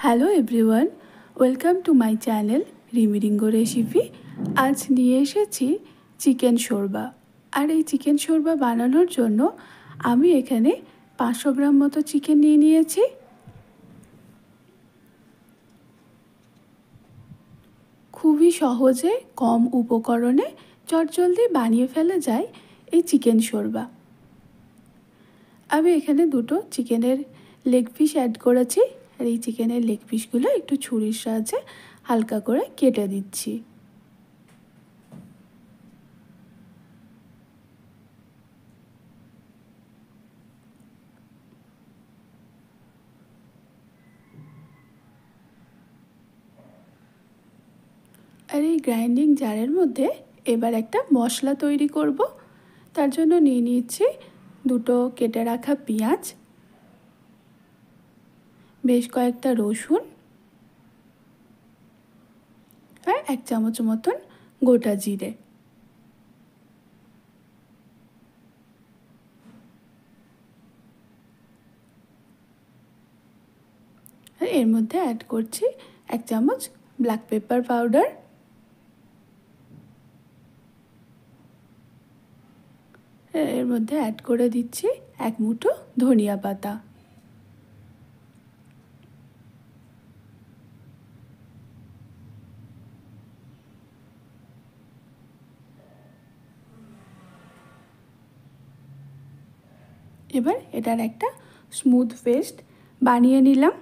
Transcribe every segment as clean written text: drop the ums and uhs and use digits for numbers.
Hello everyone, welcome to my channel Rimi Ringo recipe. আজ নিয়ে এসেছি চিকেন শোরবা। আর এই চিকেন শোরবা বানানোর জন্য আমি এখানে 500 গ্রাম মতো চিকেন নিয়ে নিয়েছি। খুবই সহজে কম উপকরণে চটজলদি বানিয়ে ফেলা যায় এই চিকেন শোরবা। আমি এখানে দুটো চিকেনের লেগ পিস অ্যাড করেছি। আর এই চিকেনের লেগ পিসগুলো একটু ছুরির সাহায্যে হালকা করে কেটে দিচ্ছি। আর এই গ্রাইন্ডিং জারের মধ্যে এবার একটা মশলা তৈরি করব। তার জন্য নিয়ে নিচ্ছি দুটো কেটে রাখা পেঁয়াজ, বেশ কয়েকটা রসুন আর 1 চামচ মতন গোটা জিরে। আর এর মধ্যে অ্যাড করছি 1 চামচ ব্ল্যাক পেপার পাউডার, এর মধ্যে অ্যাড করে দিচ্ছি 1 মুঠো ধনিয়া পাতা। এবার এটার একটা স্মুথ পেস্ট বানিয়ে নিলাম।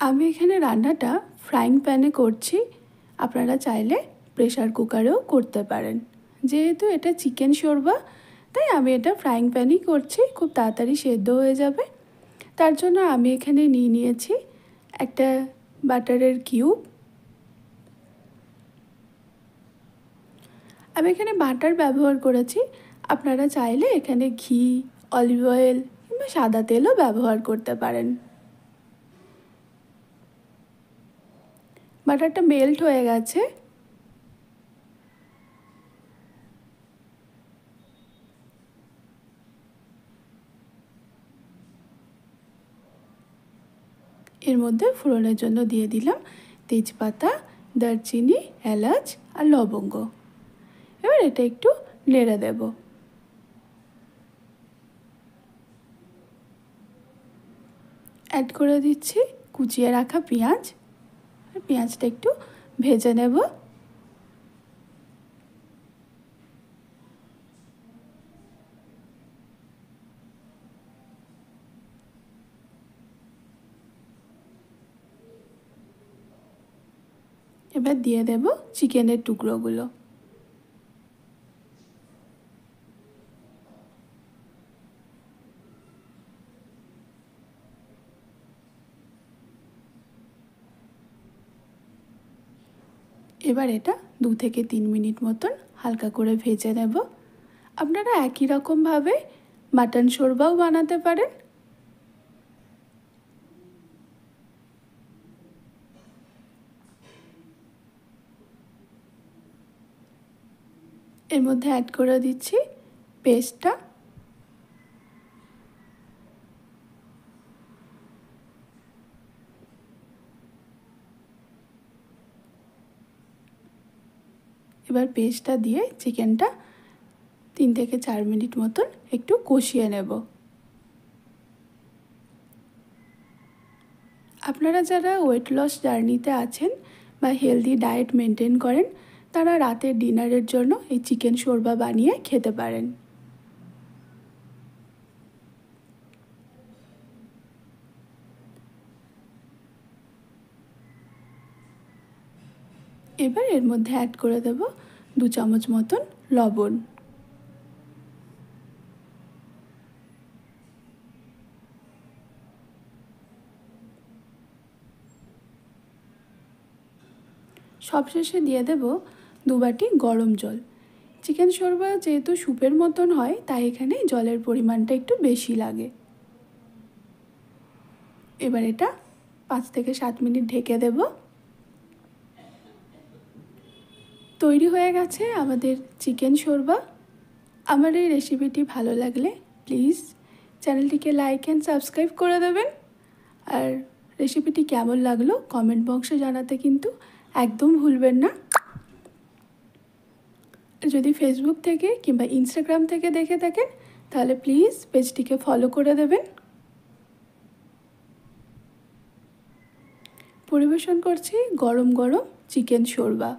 আমি এখানে রান্নাটা ফ্রাইং প্যানে করছি, আপনারা চাইলে প্রেসার কুকারেও করতে পারেন। যেহেতু এটা চিকেন শোরবা তাই আমি এটা ফ্রাইং প্যানেই করছি, খুব তাড়াতাড়ি সেদ্ধ হয়ে যাবে। তার জন্য আমি এখানে নিয়ে নিয়েছি একটা বাটারের কিউব। আমি এখানে বাটার ব্যবহার করেছি, আপনারা চাইলে এখানে ঘি, অলিভ অয়েল কিংবা সাদা তেলও ব্যবহার করতে পারেন। বাটারটা মেল্ট হয়ে গেছে। এর মধ্যে ফোড়নের জন্য দিয়ে দিলাম তেজপাতা, দারচিনি, এলাচ আর লবঙ্গ। এবার এটা একটু নেড়ে দেব। অ্যাড করে দিচ্ছি কুচিয়ে রাখা পেঁয়াজ। আর পেঁয়াজটা একটু ভেজে নেব। এবার দিয়ে দেব চিকেনের টুকরোগুলো। এবার এটা 2 থেকে 3 মিনিট মতন হালকা করে ভেজে নেব। আপনারা একই রকমভাবে মাটন শোরবাও বানাতে পারেন। এর মধ্যে অ্যাড করে দিচ্ছি পেস্টটা। এবার পেস্টটা দিয়ে চিকেনটা 3 থেকে 4 মিনিট মতন একটু কষিয়ে নেব। আপনারা যারা ওয়েট লস জার্নিতে আছেন বা হেলদি ডায়েট মেনটেন করেন, তারা রাতের ডিনারের জন্য এই চিকেন শোরবা বানিয়ে খেতে পারেন। এবার এর মধ্যে অ্যাড করে দেব 2 চামচ মতন লবণ। সবশেষে দিয়ে দেব 2 বাটি গরম জল। চিকেন শোরবা যেহেতু স্যুপের মতন হয় তাই এখানে জলের পরিমাণটা একটু বেশি লাগে। এবার এটা 5 থেকে 7 মিনিট ঢেকে দেব। তৈরি হয়ে গেছে আমাদের চিকেন শোরবা। আমার এই রেসিপিটি ভালো লাগলে প্লিজ চ্যানেলটিকে লাইক অ্যান্ড সাবস্ক্রাইব করে দেবেন। আর রেসিপিটি কেমন লাগলো কমেন্ট বক্সে জানাতে কিন্তু একদম ভুলবেন না। যদি ফেসবুক থেকে কিংবা ইনস্টাগ্রাম থেকে দেখে থাকেন তাহলে প্লিজ পেজটিকে ফলো করে দেবেন। পরিবেশন করছি গরম গরম চিকেন শোরবা।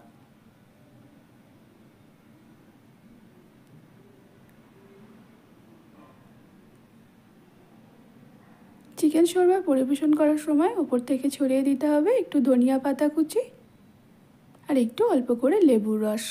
চিকেন শোরবা পরিবেশন করার সময় ওপর থেকে ছড়িয়ে দিতে হবে একটু ধনিয়া পাতা কুচি আর একটু অল্প করে লেবুর রস।